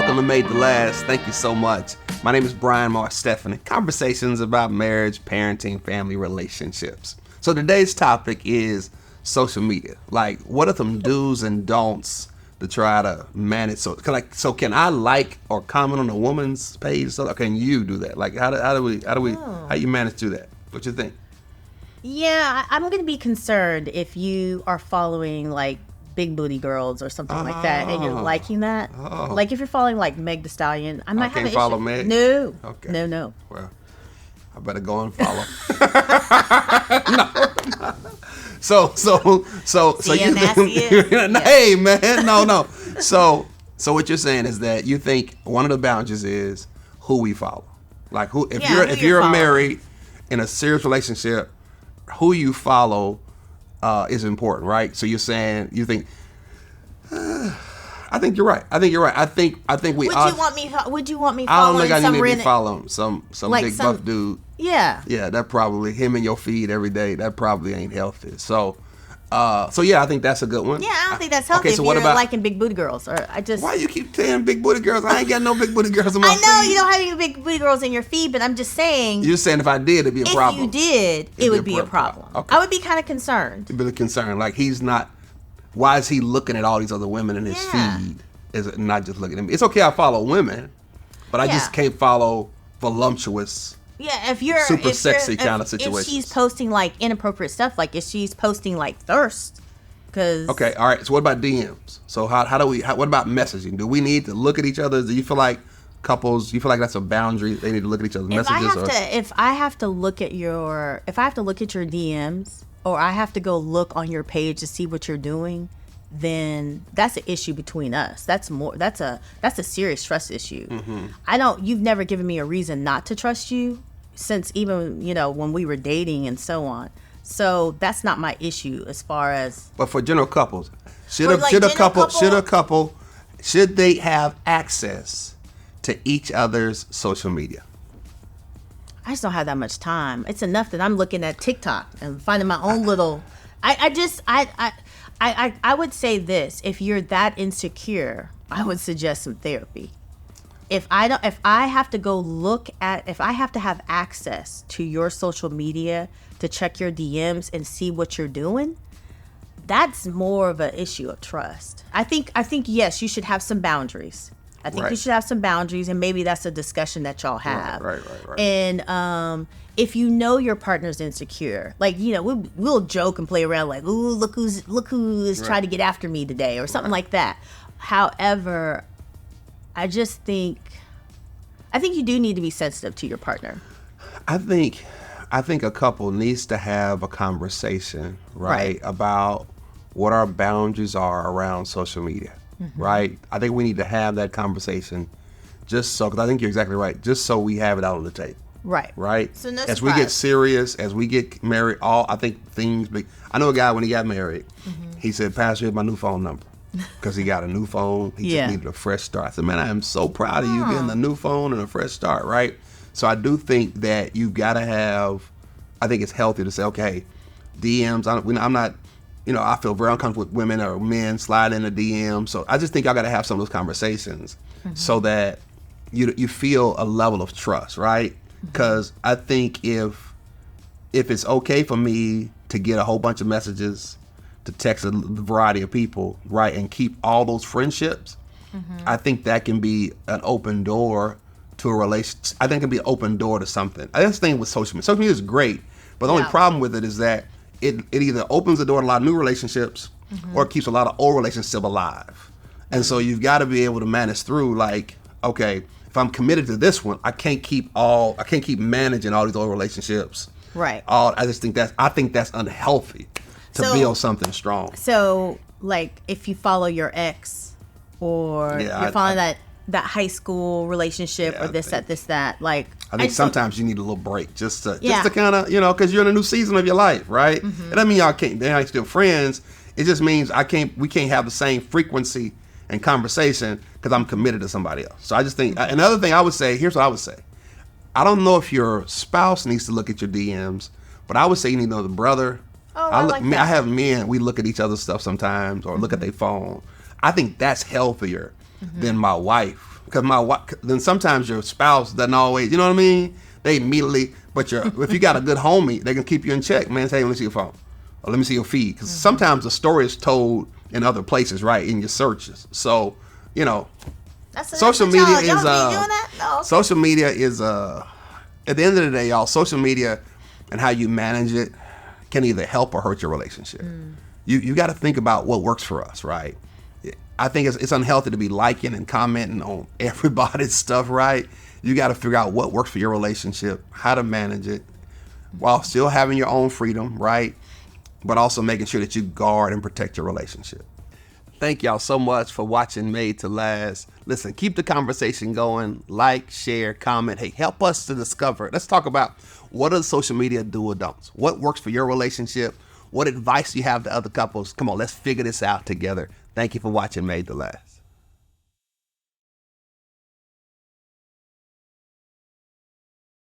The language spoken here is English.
welcome to Made to Last. Thank you so much. My name is Brian Mark Stephanie. Conversations about marriage, parenting, family relationships. So today's topic is social media. Like, what are some do's and don'ts to try to manage? So can I like or comment on a woman's page? So can you do that? Like, how you manage to do that? What you think? Yeah, I'm going to be concerned if you are following like big booty girls or something like that, and you're liking that. Like if you're following like Meg Thee Stallion, I might have an issue. Follow Meg? No. Okay. No. Well, I better go and follow. No. So you think? Hey man, no. So what you're saying is that you think one of the boundaries is who we follow. Like if you're married in a serious relationship, who you follow is important, right? So you're saying you think. I think you're right. I think we. Would you want me following? I don't think I need to be following some like big buff dude. Yeah. Yeah, that probably him in your feed every day. That probably ain't healthy. So yeah, I think that's a good one. Yeah, I don't think that's healthy. Okay, so what about liking big booty girls? Or why you keep saying big booty girls? I ain't got no big booty girls in my feed. I know you don't have any big booty girls in your feed, but I'm just saying. You're saying if I did, it'd be a problem. If you did, it would be a problem. Okay. I would be kind of concerned. You'd be concerned. Like he's not. Why is he looking at all these other women in his feed? Is it not just looking at me? It's okay. I follow women, but I just can't follow voluptuous. Yeah, if you're super sexy kind of situation. If she's posting like inappropriate stuff, like if she's posting like thirst. Okay, all right. So what about DMs? So what about messaging? Do we need to look at each other? Do you feel like couples? You feel like that's a boundary? They need to look at each other's messages. If I have to look at your DMs, or I have to go look on your page to see what you're doing, then that's an issue between us. That's a serious trust issue. Mm-hmm. You've never given me a reason not to trust you since even when we were dating and so on. So that's not my issue as far as. But for general couples, should they have access to each other's social media? I just don't have that much time. It's enough that I'm looking at TikTok and finding my own little. I would say this: if you're that insecure, I would suggest some therapy. If I have to have access to your social media to check your DMs and see what you're doing, that's more of an issue of trust. I think yes, you should have some boundaries. You should have some boundaries, and maybe that's a discussion that y'all have. Right. And if you know your partner's insecure, like we'll joke and play around, like, "Ooh, look who's trying to get after me today," or something like that. However, I think you do need to be sensitive to your partner. I think a couple needs to have a conversation, right, about what our boundaries are around social media, right? I think we need to have that conversation because I think you're exactly right, just so we have it out on the table. Right. So no surprise. As we get serious, as we get married, I know a guy when he got married, he said, "Pastor, here's my new phone number." Because he got a new phone. He just needed a fresh start. I said, man, I am so proud of you getting a new phone and a fresh start, right? So I do think that you've got to have, I think it's healthy to say, okay, DMs, I'm not, I feel very uncomfortable with women or men sliding in the DMs. So I just think y'all got to have some of those conversations so that you feel a level of trust, right? Because I think if it's okay for me to get a whole bunch of messages, to text a variety of people, right, and keep all those friendships, I think that can be an open door to a relationship. I think it can be an open door to something. That's the thing with social media. Social media is great, but the only problem with it is that it either opens the door to a lot of new relationships or it keeps a lot of old relationships alive. And so you've got to be able to manage through, like, okay, if I'm committed to this one, I can't keep managing all these old relationships. Right. I think that's unhealthy. To build something strong. So, like, if you follow your ex, or you're following that high school relationship, or that, like, I think sometimes you need a little break just to kind of, because you're in a new season of your life, right? It doesn't mean they're still friends. It just means we can't have the same frequency and conversation because I'm committed to somebody else. So I just think another thing I would say. Here's what I would say. I don't know if your spouse needs to look at your DMs, but I would say you need to know the brother. I have men, we look at each other's stuff sometimes or look at their phone. I think that's healthier than my wife because my wife, then sometimes your spouse doesn't always, you know what I mean? They immediately, but if you got a good homie, they can keep you in check, man. Say, hey, let me see your phone. Or let me see your feed. Because sometimes the story is told in other places, right? In your searches. So, you know, social media is, social media is, at the end of the day, y'all, social media and how you manage it can either help or hurt your relationship. You got to think about what works for us, right? I think it's unhealthy to be liking and commenting on everybody's stuff, right? You got to figure out what works for your relationship, how to manage it, while still having your own freedom, right? But also making sure that you guard and protect your relationship. Thank y'all so much for watching Made to Last. Listen, keep the conversation going. Like, share, comment. Hey, help us to discover. Let's talk about what does social media do or don'ts? What works for your relationship? What advice you have to other couples? Come on, let's figure this out together. Thank you for watching Made to Last.